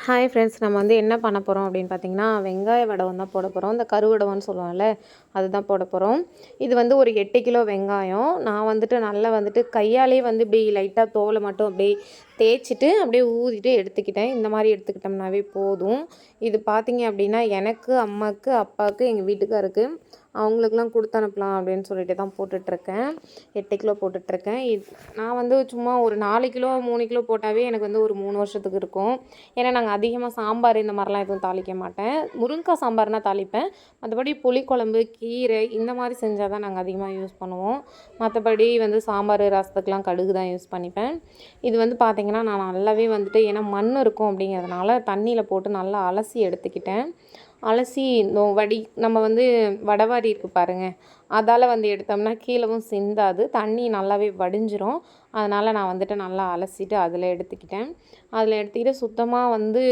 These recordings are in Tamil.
ஹாய் ஃப்ரெண்ட்ஸ், நம்ம வந்து என்ன பண்ண போகிறோம் அப்படின்னு பார்த்தீங்கன்னா, வெங்காய வடகம் தான் போட போகிறோம். இந்த கருவடகம்னு சொல்லுவோம்ல, அதுதான் போட போகிறோம். இது வந்து ஒரு 8 கிலோ வெங்காயம். நான் வந்துட்டு நல்லா வந்துட்டு கையாலே வந்து இப்படி லைட்டாக தோலை மட்டும் அப்படியே தேய்ச்சிட்டு அப்படியே ஊதிட்டு எடுத்துக்கிட்டேன். இந்த மாதிரி எடுத்துக்கிட்டோம்னாவே போதும். இது பார்த்தீங்க அப்படின்னா எனக்கு, அம்மாவுக்கு, அப்பாவுக்கு, எங்கள் வீட்டுக்காருக்கு அவங்களுக்கெல்லாம் கொடுத்து அனுப்பலாம் அப்படின்னு சொல்லிட்டு தான் போட்டுட்ருக்கேன். 8 கிலோ போட்டுட்ருக்கேன். நான் வந்து சும்மா ஒரு 4 கிலோ 3 கிலோ போட்டாவே எனக்கு வந்து ஒரு 3 வருஷத்துக்கு இருக்கும். ஏன்னா நாங்கள் அதிகமாக சாம்பார் இந்த மாதிரிலாம் எதுவும் தாளிக்க மாட்டேன். முருங்கைக்காய் சாம்பார்னால் தாளிப்பேன். மற்றபடி புளிக்குழம்பு, கீரை இந்த மாதிரி செஞ்சால் தான் நாங்கள் அதிகமாக யூஸ் பண்ணுவோம். மற்றபடி வந்து சாம்பார், ரசத்துக்கெலாம் கடுகு தான் யூஸ் பண்ணிப்பேன். இது வந்து பார்த்திங்கன்னா நான் நல்லாவே வந்துட்டு ஏன்னா மண் இருக்கும் அப்படிங்கிறதுனால தண்ணியில் போட்டு நல்லா அலசி எடுத்துக்கிட்டேன். அலசி இந்த நம்ம வந்து வடவாரி இருக்குது பாருங்கள், அதால் வந்து எடுத்தோம்னா கீழவும் சிந்தாது, தண்ணி நல்லாவே வடிஞ்சிரும். அதனால் நான் வந்துட்டு நல்லா அலசிட்டு அதில் எடுத்துக்கிட்டேன். அதில் எடுத்துக்கிட்டு சுத்தமாக வந்து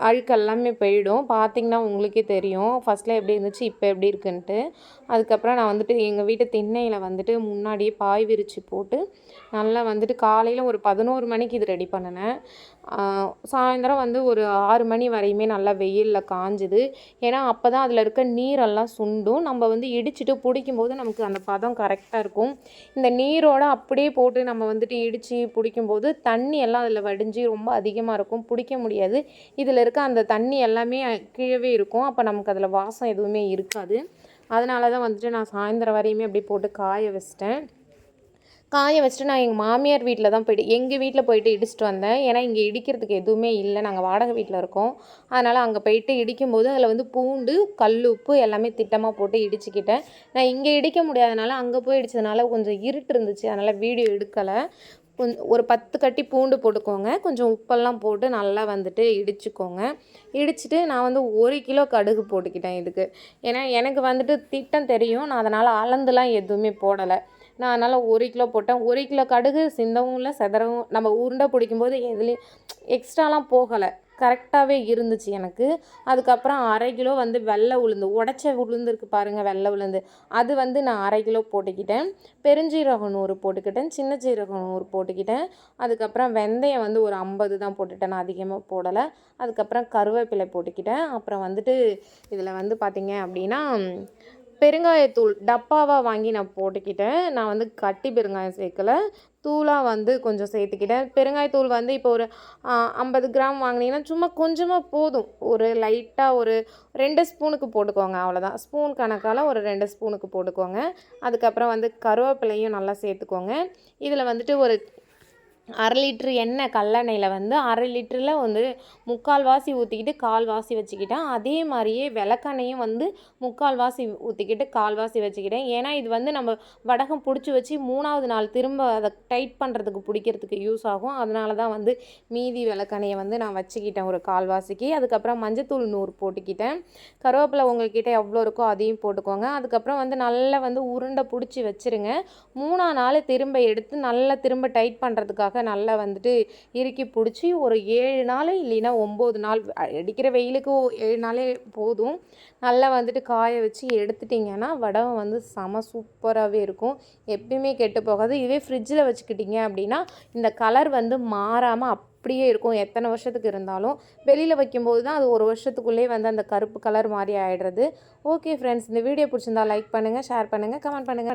அழுக்கு எல்லாமே போயிடும். பார்த்திங்கன்னா உங்களுக்கே தெரியும் ஃபஸ்ட்டில் எப்படி இருந்துச்சு, இப்போ எப்படி இருக்குன்ட்டு. அதுக்கப்புறம் நான் வந்துட்டு எங்கள் வீட்டு திண்ணையில் வந்துட்டு முன்னாடியே பாய் விரித்து போட்டு நல்லா வந்துட்டு காலையில் ஒரு 11 மணிக்கு இது ரெடி பண்ணினேன். சாயந்தரம் வந்து ஒரு 6 மணி வரையுமே நல்லா வெயிலில் காஞ்சுது. ஏன்னா அப்போ தான் அதில் இருக்க நீரெல்லாம் சுண்டும். நம்ம வந்து இடிச்சிட்டு பிடிக்கும்போது நமக்கு அந்த பதம் கரெக்டாக இருக்கும். இந்த நீரோடு அப்படியே போட்டு நம்ம வந்துட்டு இடித்து பிடிக்கும்போது தண்ணி எல்லாம் அதில் வடிஞ்சு ரொம்ப அதிகமாக இருக்கும், பிடிக்க முடியாது. இதில் இருக்க அந்த தண்ணி எல்லாமே கீழவே இருக்கும். அப்போ நமக்கு அதில் வாசம் எதுவுமே இருக்காது. அதனால தான் வந்துட்டு நான் சாயந்தரம் வரையுமே அப்படியே போட்டு காய வச்சிட்டேன். காய வச்சுட்டு நான் எங்கள் மாமியார் வீட்டில் தான் போய்ட்டு எங்கள் வீட்டில் போய்ட்டு இடிச்சிட்டு வந்தேன். ஏன்னா இங்கே இடிக்கிறதுக்கு எதுவுமே இல்லை, நாங்கள் வாடகை வீட்டில் இருக்கோம். அதனால் அங்கே போய்ட்டு இடிக்கும்போது அதில் வந்து பூண்டு, கல் உப்பு எல்லாமே திட்டமாக போட்டு இடிச்சுக்கிட்டேன். நான் இங்கே இடிக்க முடியாதனால அங்கே போய் இடித்ததுனால கொஞ்சம் இருட்டு இருந்துச்சு, அதனால் வீடியோ எடுக்கலை. ஒரு 10 கட்டி பூண்டு போட்டுக்கோங்க, கொஞ்சம் உப்பெல்லாம் போட்டு நல்லா வந்துட்டு இடிச்சுக்கோங்க. இடிச்சிட்டு நான் வந்து 1 கிலோ கடுகு போட்டுக்கிட்டேன் இதுக்கு. ஏன்னா எனக்கு வந்துட்டு திட்டம் தெரியும், நான் அதனால் அளந்துலாம் எதுவுமே போடலை. நான் அதனால் 1 கிலோ போட்டேன். 1 கிலோ கடுகு சிந்தவும் இல்லை, செதறவும் நம்ம உருண்டை பிடிக்கும்போது எதுலேயும் எக்ஸ்ட்ராலாம் போகலை, கரெக்டாகவே இருந்துச்சு எனக்கு. அதுக்கப்புறம் 1/2 கிலோ வந்து வெள்ளை உளுந்து, உடச்ச உளுந்து இருக்குது பாருங்கள், வெள்ளை உளுந்து, அது வந்து நான் 1/2 கிலோ போட்டுக்கிட்டேன். பெருஞ்சீரகம் 100 போட்டுக்கிட்டேன், சின்ன சீரகம் 100 போட்டுக்கிட்டேன். அதுக்கப்புறம் வெந்தயம் வந்து ஒரு 50 தான் போட்டுட்டேன், நான் அதிகமாக போடலை. அதுக்கப்புறம் கருவேப்பிலை போட்டுக்கிட்டேன். அப்புறம் வந்துட்டு இதில் வந்து பார்த்திங்க அப்படின்னா பெருங்காயத்தூள் டப்பாவாக வாங்கி நான் போட்டுக்கிட்டேன். நான் வந்து கட்டி பெருங்காயம் சேர்க்கலை, தூளாக வந்து கொஞ்சம் சேர்த்துக்கிட்டேன். பெருங்காயத்தூள் வந்து இப்போ ஒரு 50 கிராம் வாங்கினீங்கன்னா சும்மா கொஞ்சமாக போதும். ஒரு லைட்டாக ஒரு 2 ஸ்பூனுக்கு போட்டுக்கோங்க, அவ்வளோதான். ஸ்பூன் கணக்கால் ஒரு 2 ஸ்பூனுக்கு போட்டுக்கோங்க. அதுக்கப்புறம் வந்து கருவேப்பிலையும் நல்லா சேர்த்துக்கோங்க. இதில் வந்துட்டு ஒரு 1/2 லிட்ரு எண்ணெய், கல்லெண்ணெயில் வந்து 1/2 லிட்டரில் வந்து 3/4 வாசி ஊற்றிக்கிட்டு 1/4 வாசி வச்சுக்கிட்டேன். அதே மாதிரியே விளக்கெண்ணையும் வந்து 3/4 வாசி ஊற்றிக்கிட்டு 1/4 வாசி வச்சுக்கிட்டேன். ஏன்னா இது வந்து நம்ம வடகம் பிடிச்சி வச்சு 3வது நாள் திரும்ப அதை டைட் பண்ணுறதுக்கு பிடிக்கிறதுக்கு யூஸ் ஆகும். அதனால தான் வந்து மீதி விளக்கெண்ணையை வந்து நான் வச்சுக்கிட்டேன் ஒரு 1/4 வாசிக்கு. அதுக்கப்புறம் மஞ்சத்தூள் 100 போட்டுக்கிட்டேன். கருவேப்பிலை உங்கள்கிட்ட எவ்வளோ இருக்கோ அதையும் போட்டுக்கோங்க. அதுக்கப்புறம் வந்து நல்லா வந்து உருண்டை பிடிச்சி வச்சுருங்க. 3ஆம் நாள் திரும்ப எடுத்து நல்லா திரும்ப டைட் பண்ணுறதுக்காக நல்லா வந்துட்டு இறுக்கி பிடிச்சி ஒரு 7 நாள் இல்லைன்னா 9 நாள், அடிக்கிற வெயிலுக்கு 7 நாளே போதும், நல்லா வந்துட்டு காய வச்சு எடுத்துட்டிங்கன்னா வடகம் வந்து செம சூப்பராகவே இருக்கும். எப்பயுமே கெட்டு போகாது. இதுவே ஃப்ரிட்ஜில் வச்சுக்கிட்டிங்க அப்படின்னா இந்த கலர் வந்து மாறாமல் அப்படியே இருக்கும், எத்தனை வருஷத்துக்கு இருந்தாலும். வெளியில் வைக்கும்போது தான் அது 1 வருஷத்துக்குள்ளே வந்து அந்த கருப்பு கலர் மாதிரி ஆகிடுறது. ஓகே ஃப்ரெண்ட்ஸ், இந்த வீடியோ பிடிச்சிருந்தா லைக் பண்ணுங்கள், ஷேர் பண்ணுங்கள், கமெண்ட் பண்ணுங்கள்.